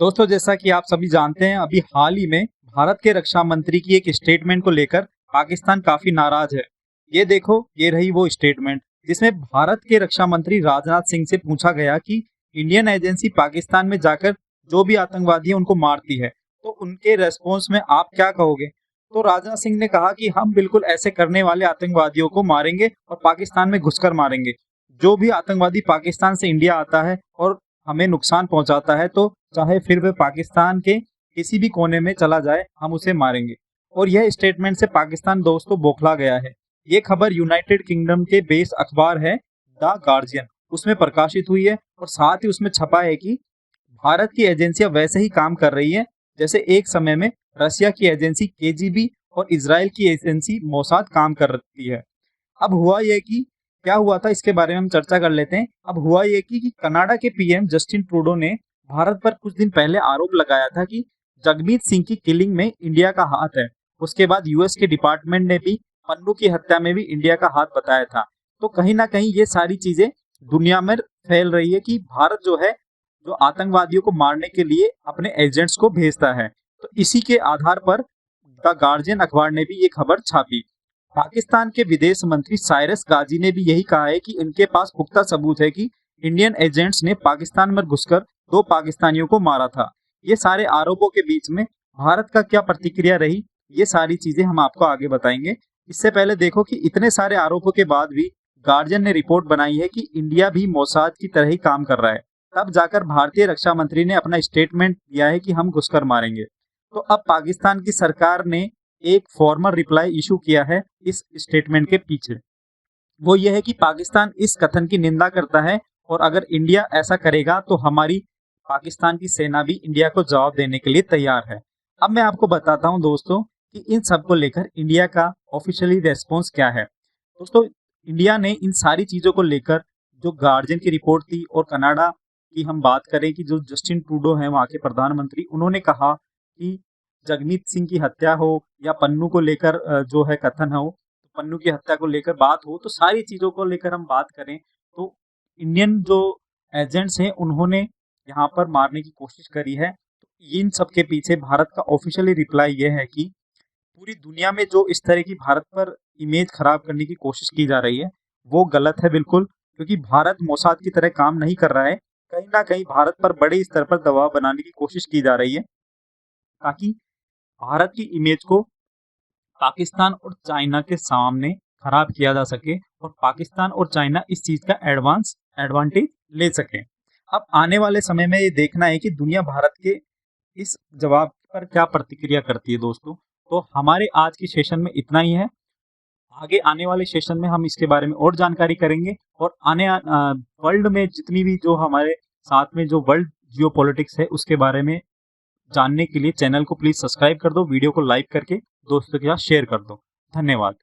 दोस्तों, जैसा कि आप सभी जानते हैं, अभी हाल ही में भारत के रक्षा मंत्री की एक स्टेटमेंट को लेकर पाकिस्तान काफी नाराज है। ये देखो, ये रही वो स्टेटमेंट जिसमें भारत के रक्षा मंत्री राजनाथ सिंह से पूछा गया कि इंडियन एजेंसी पाकिस्तान में जाकर जो भी आतंकवादी है उनको मारती है, तो उनके रेस्पॉन्स में आप क्या कहोगे? तो राजनाथ सिंह ने कहा कि हम बिल्कुल ऐसे करने वाले आतंकवादियों को मारेंगे और पाकिस्तान में घुसकर मारेंगे। जो भी आतंकवादी पाकिस्तान से इंडिया आता है और हमें नुकसान पहुंचाता है, तो चाहे फिर वह पाकिस्तान के किसी भी कोने में चला जाए, हम उसे मारेंगे। और यह स्टेटमेंट से पाकिस्तान दोस्तों बौखला गया है। ये खबर यूनाइटेड किंगडम के बेस अखबार है द गार्जियन, उसमें प्रकाशित हुई है और साथ ही उसमें छपा है कि भारत की एजेंसियां वैसे ही काम कर रही है जैसे एक समय में रशिया की एजेंसी केजीबी और इजराइल की एजेंसी मोसाद काम कर रही है। अब हुआ ये कि क्या हुआ था, इसके बारे में हम चर्चा कर लेते हैं। अब हुआ ये कि कनाडा के पीएम जस्टिन ट्रूडो ने भारत पर कुछ दिन पहले आरोप लगाया था कि जगमीत सिंह की किलिंग में इंडिया का हाथ है। उसके बाद यूएस के डिपार्टमेंट ने भी पन्नू की हत्या में भी इंडिया का हाथ बताया था। तो कहीं ना कहीं ये सारी चीजें दुनिया में फैल रही है कि भारत जो है, जो आतंकवादियों को मारने के लिए अपने एजेंट्स को भेजता है। तो इसी के आधार पर द गार्जियन अखबार ने भी ये खबर छापी। पाकिस्तान के विदेश मंत्री साइरस गाजी ने भी यही कहा है कि इनके पास पुख्ता सबूत है कि इंडियन एजेंट्स ने पाकिस्तान में घुसकर 2 पाकिस्तानियों को मारा था। ये सारे आरोपों के बीच में भारत का क्या प्रतिक्रिया रही, ये सारी चीजें हम आपको आगे बताएंगे। इससे पहले देखो कि इतने सारे आरोपों के बाद भी गार्जियन ने रिपोर्ट बनाई है कि इंडिया भी मोसाद की तरह ही काम कर रहा है। तब जाकर भारतीय रक्षा मंत्री ने अपना स्टेटमेंट दिया है कि हम घुसकर मारेंगे। तो अब पाकिस्तान की सरकार ने एक फॉर्मल रिप्लाई इशू किया है इस स्टेटमेंट के पीछे। वो ये है कि पाकिस्तान इस कथन की निंदा करता है और अगर इंडिया ऐसा करेगा तो हमारी पाकिस्तान की सेना भी इंडिया को जवाब देने के लिए तैयार है। अब मैं आपको बताता हूं दोस्तों कि इन सब को लेकर इंडिया का ऑफिशियली रेस्पॉन्स क्या है। दोस्तों, इंडिया ने इन सारी चीजों को लेकर, जो गार्जियन की रिपोर्ट थी और कनाडा की हम बात करें कि जो जस्टिन ट्रूडो हैं वहां के प्रधानमंत्री, उन्होंने कहा कि जगमीत सिंह की हत्या हो या पन्नू को लेकर जो है कथन हो, तो पन्नू की हत्या को लेकर बात हो, तो सारी चीजों को लेकर हम बात करें तो इंडियन जो एजेंट्स हैं उन्होंने यहाँ पर मारने की कोशिश करी है। तो इन सब के पीछे भारत का ऑफिशियली रिप्लाई ये है कि पूरी दुनिया में जो इस तरह की भारत पर इमेज खराब करने की कोशिश की जा रही है वो गलत है बिल्कुल, क्योंकि भारत मोसाद की तरह काम नहीं कर रहा है। कहीं ना कहीं भारत पर बड़े स्तर पर दबाव बनाने की कोशिश की जा रही है ताकि भारत की इमेज को पाकिस्तान और चाइना के सामने खराब किया जा सके और पाकिस्तान और चाइना इस चीज का एडवांटेज ले सके। अब आने वाले समय में ये देखना है कि दुनिया भारत के इस जवाब पर क्या प्रतिक्रिया करती है दोस्तों। तो हमारे आज के सेशन में इतना ही है। आगे आने वाले सेशन में हम इसके बारे में और जानकारी करेंगे और वर्ल्ड में जितनी भी जो हमारे साथ में जो वर्ल्ड जियो पॉलिटिक्स है उसके बारे में जानने के लिए चैनल को प्लीज सब्सक्राइब कर दो, वीडियो को लाइक करके दोस्तों के साथ शेयर कर दो। धन्यवाद।